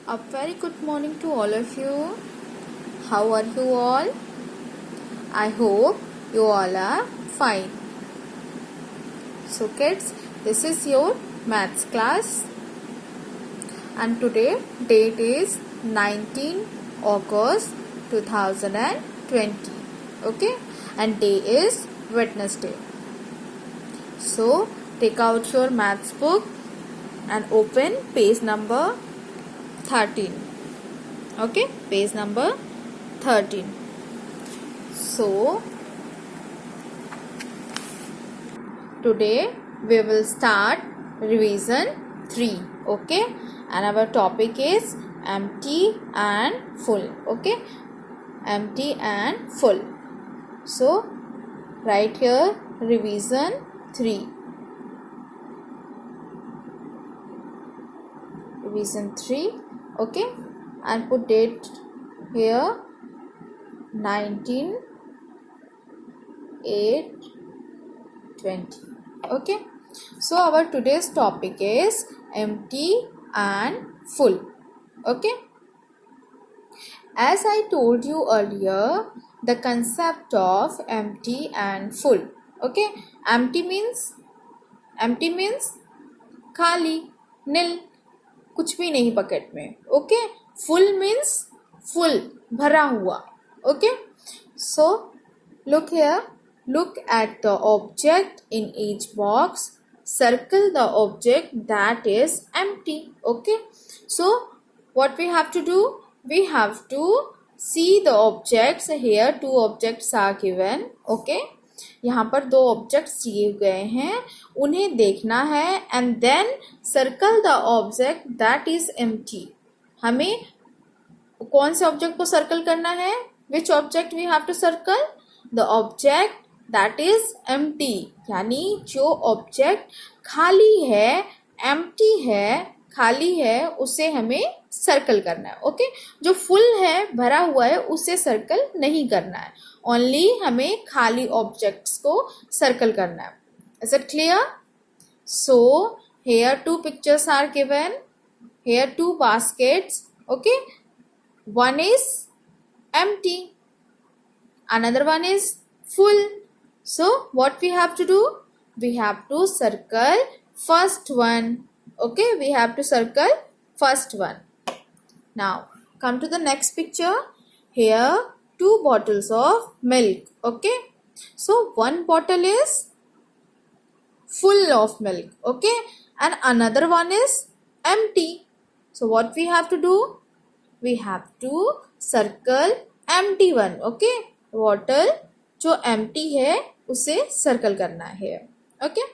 A very good morning to all of you. How are you all? I hope you all are fine. So kids, this is your maths class and today date is 19 August 2020. Okay, and day is Wednesday. So take out your maths book and open page number 13. Okay, page number 13. So today we will start revision 3. Okay, and our topic is empty and full. Okay, empty and full. So write here revision 3. Revision 3. Okay, and put date here 19/8/20. Okay, so our today's topic is empty and full. Okay, as I told you earlier, the concept of empty and full. Okay, empty means खाली, nil, कुछ भी नहीं pocket में. Okay, full means full, भरा हुआ. Okay, so look here, look at the object in each box, circle the object that is empty. Okay, so what we have to do, we have to see the objects. Here two objects are given. Okay, यहाँ पर दो objects दिए गए हैं, उन्हें देखना है and then circle the object that is empty. हमें कौन से ऑब्जेक्ट को सर्कल करना है? Which object we have to circle? The object that is empty, यानी जो ऑब्जेक्ट खाली है, एम्प्टी है, खाली है, उसे हमें सर्कल करना है. ओके, जो फुल है, भरा हुआ है, उसे सर्कल नहीं करना है. ओनली हमें खाली ऑब्जेक्ट्स को सर्कल करना है. Is it clear? So here two pictures are given. Here two baskets. Okay, one is empty, another one is full. So what we have to do? We have to circle first one. Okay, we have to circle first one. Now come to the next picture. Here two bottles of milk. Okay, so one bottle is full of milk. Okay, and another one is empty. So what we have to do? We have to circle empty one. Okay, bottle जो empty है उसे circle करना है. Okay,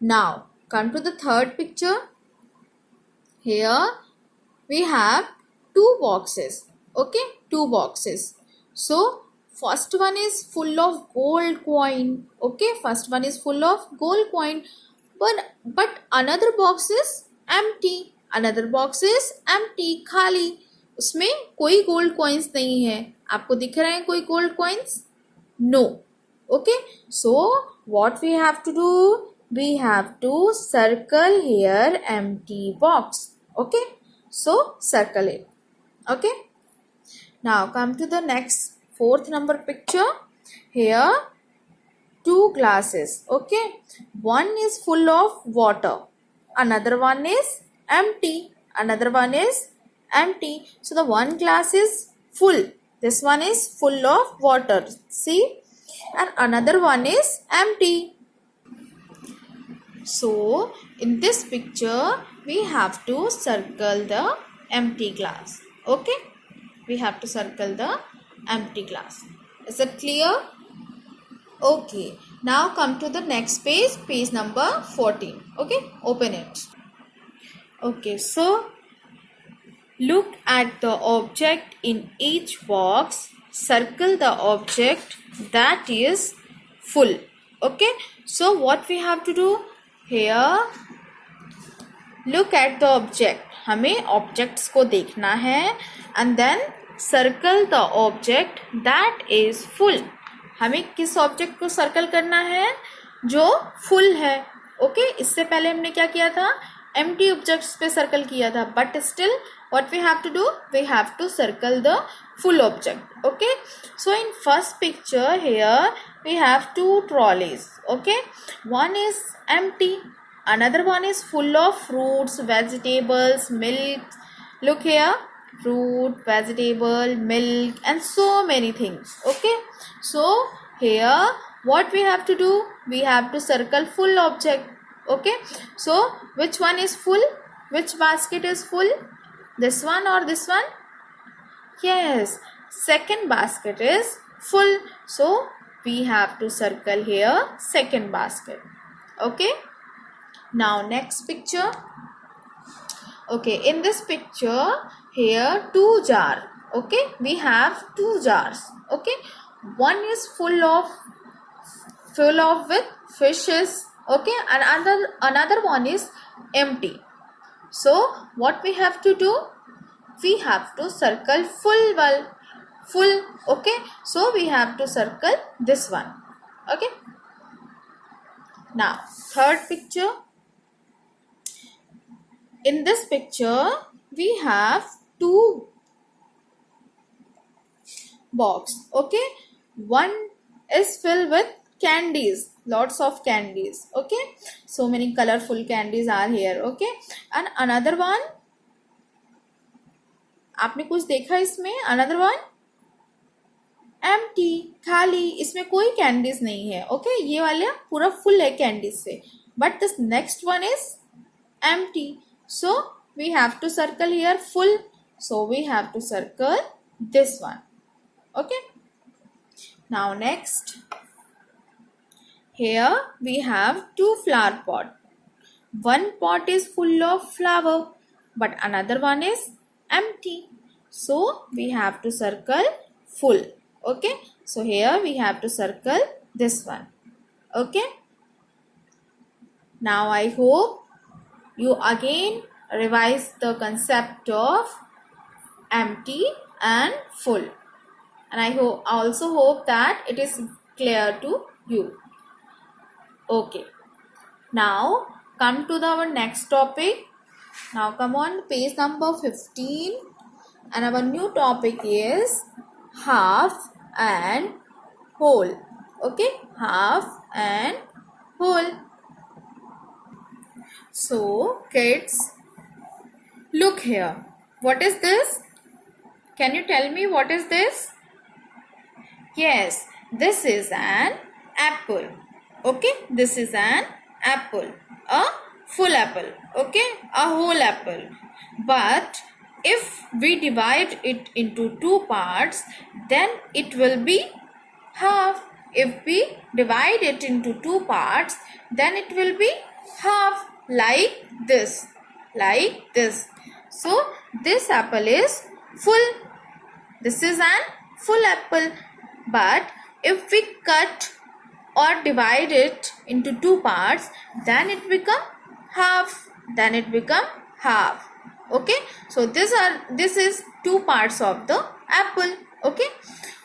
now come to the third picture. Here we have two boxes. Okay, two boxes. So first one is full of gold coin. Okay, first one is full of gold coin, but another box is empty. Another box is empty, खाली. उसमें कोई gold coins नहीं है. आपको दिख रहे हैं कोई gold coins? No. Okay, so what we have to do? We have to circle here empty box. Okay, so circle it. Okay, now come to the next fourth number picture. Here two glasses. Okay, one is full of water, another one is empty, another one is empty. So the one glass is full, this one is full of water, see, and another one is empty. So in this picture we have to circle the empty glass. Okay, we have to circle the empty glass. Is it clear? Okay, now come to the next page, page number 14. Okay, open it. Okay, so look at the object in each box, circle the object that is full. Okay, so what we have to do? Here look at the object, हमें objects को देखना है and then circle the object that is full. हमें किस object को circle करना है? जो फुल है. ओके, इससे पहले हमने क्या किया था? empty objects पे circle किया था, but still what we have to do, we have to circle the full object. Okay, so in first picture here we have two trolleys. Okay, one is empty, another one is full of fruits, vegetables, milk. Look here, fruit, vegetable, milk, and so many things. Okay, so here what we have to do, we have to circle full object. Okay, so which one is full, which basket is full, this one or this one? Yes, second basket is full, so we have to circle here second basket. Okay, now next picture. Okay, in this picture here two jar. Okay, we have two jars. Okay, one is full of with fishes. Okay, and another one is empty. So what we have to do, we have to circle full. Okay, so we have to circle this one. Okay, now third picture. In this picture we have two box. Okay, one is filled with candies, lots of candies. Okay, so many colorful candies are here. Okay, and another one, आपने कुछ देखा इसमें, another one empty, खाली, इसमें कोई candies नहीं है. Okay, ये वाला पूरा फुल है कैंडीज से, but this next one is empty, so we have to circle here full, so we have to circle this one. Okay, now next, here we have two flower pot. One pot is full of flower, but another one is empty, so we have to circle full. Okay, so here we have to circle this one. Okay, now I hope you again revise the concept of empty and full, and I also hope that it is clear to you. Okay, now come to our next topic. Now come on page number 15, and our new topic is half and whole. Okay, half and whole. So kids, look here. What is this? Can you tell me what is this? Yes, this is an apple. Okay, this is an apple, a full apple. Okay, a whole apple. But if we divide it into two parts, then it will be half. If we divide it into two parts, then it will be half, like this, like this. So this apple is full. This is an full apple. But if we cut or divide it into two parts, then it become half. Then it become half. Okay, so this is two parts of the apple. Okay,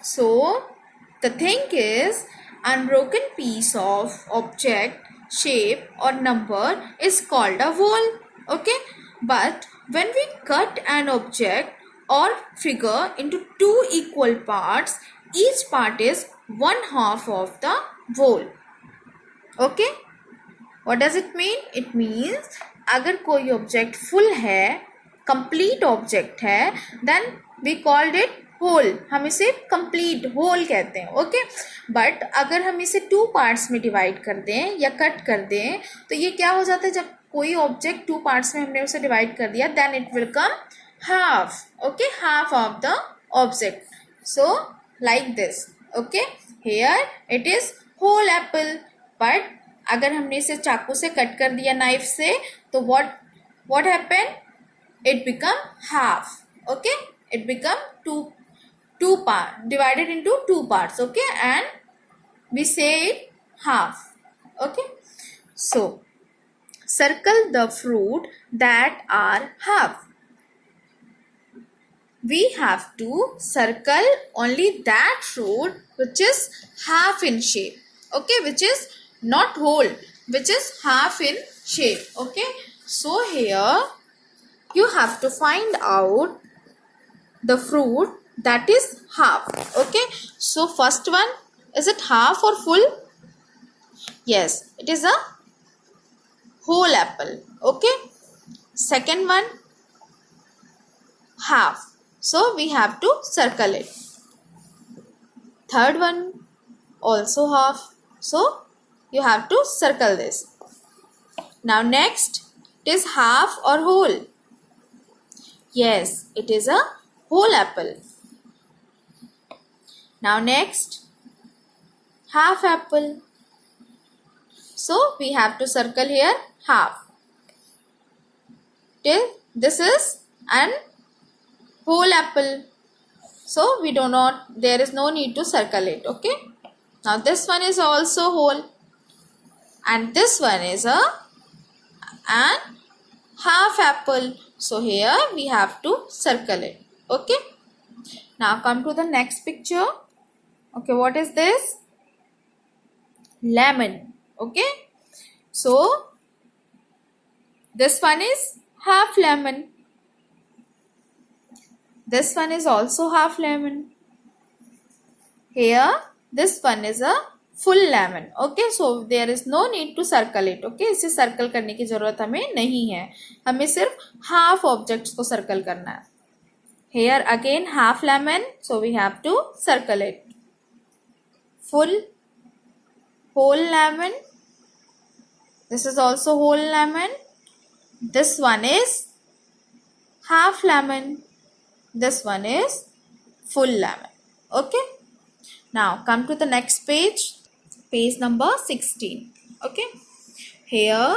so the thing is, unbroken piece of object, shape or number is called a whole. Okay, but when we cut an object or figure into two equal parts, each part is one half of the whole. Okay, what does it mean? It means अगर कोई object full है, complete object है, then we called it whole. हम इसे complete whole कहते हैं. Okay, but अगर हम इसे two parts में divide कर दें या cut कर दें, तो ये क्या हो जाता है, जब कोई object two parts में हमने उसे divide कर दिया, then it will come half. Okay, half of the object. So like this. Okay, here it is whole apple, but अगर हमने इसे चाकू से कट कर दिया नाइफ से, तो what happened? It become half. Okay, it become two part divided into two parts. Okay, and we say it half. Okay, so circle the fruit that are half. We have to circle only that fruit which is half in shape. Okay, which is not whole, which is half in shape. Okay, So here you have to find out the fruit that is half. Okay, so first one, is it half or full? Yes, it is a whole apple. Okay, second one, half, so we have to circle it. Third one, also half, so you have to circle this. Now next, it is half or whole. Yes, it is a whole apple. Now next, half apple. So we have to circle here half. Till this is an whole apple. So there is no need to circle it. Okay. Now this one is also whole. And this one is an half apple. So here we have to circle it. Okay. Now come to the next picture. Okay, what is this? Lemon. Okay. So this one is half lemon. This one is also half lemon. Here this one is a full lemon. Okay, so there is no need to circle it. Okay, इसे circle करने की जरूरत हमें नहीं है. हमें सिर्फ half objects को circle करना है. Here again half lemon, so we have to circle it. Full, whole lemon. This is also whole lemon. This one is half lemon. This one is full lemon. Okay. Now come to the next page. Page number 16. Okay. Here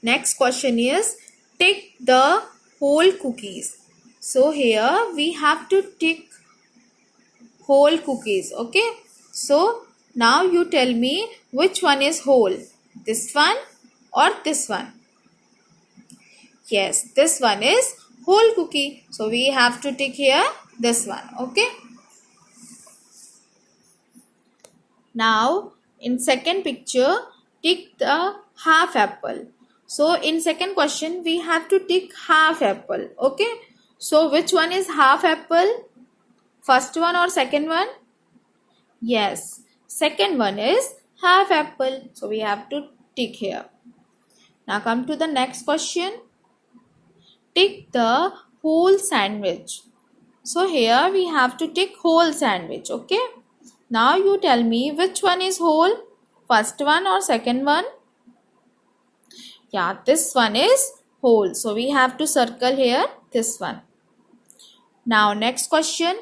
next question is tick the whole cookies. So here we have to tick whole cookies. Okay. So now you tell me which one is whole. This one or this one? Yes, this one is whole cookie. So we have to tick here this one. Okay. Now in second picture, tick the half apple. So in second question, we have to tick half apple. Okay. So which one is half apple? First one or second one? Yes, second one is half apple. So we have to tick here. Now come to the next question. Tick the whole sandwich. So here we have to tick whole sandwich. Okay. Now you tell me which one is whole. First one or second one? Yeah, this one is whole. So we have to circle here this one. Now next question.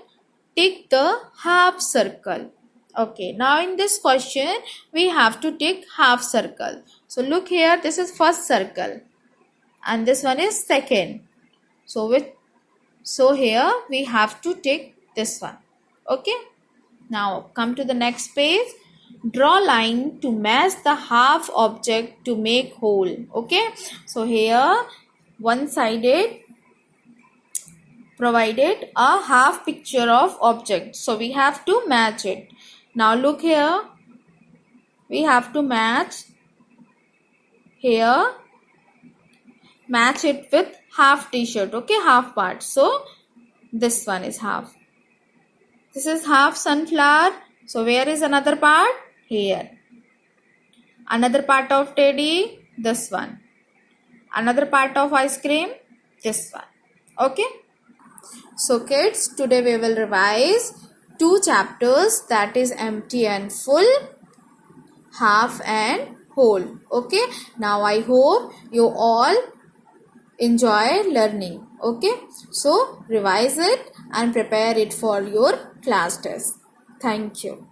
Tick the half circle. Okay, now in this question, we have to tick half circle. So look here, this is first circle. And this one is second. So here we have to tick this one. Okay. Now come to the next page. Draw line to match the half object to make whole. Okay. So here one-sided provided a half picture of object. So we have to match it. Now look here. We have to match here. Match it with half t-shirt. Okay, half part. So this one is half. This is half sunflower. So where is another part? Here. Another part of teddy. This one. Another part of ice cream. This one. Okay. So kids, today we will revise 2 chapters, that is empty and full, half and whole. Okay. Now I hope you all enjoy learning. Okay. So revise it and prepare it for your class test. Thank you.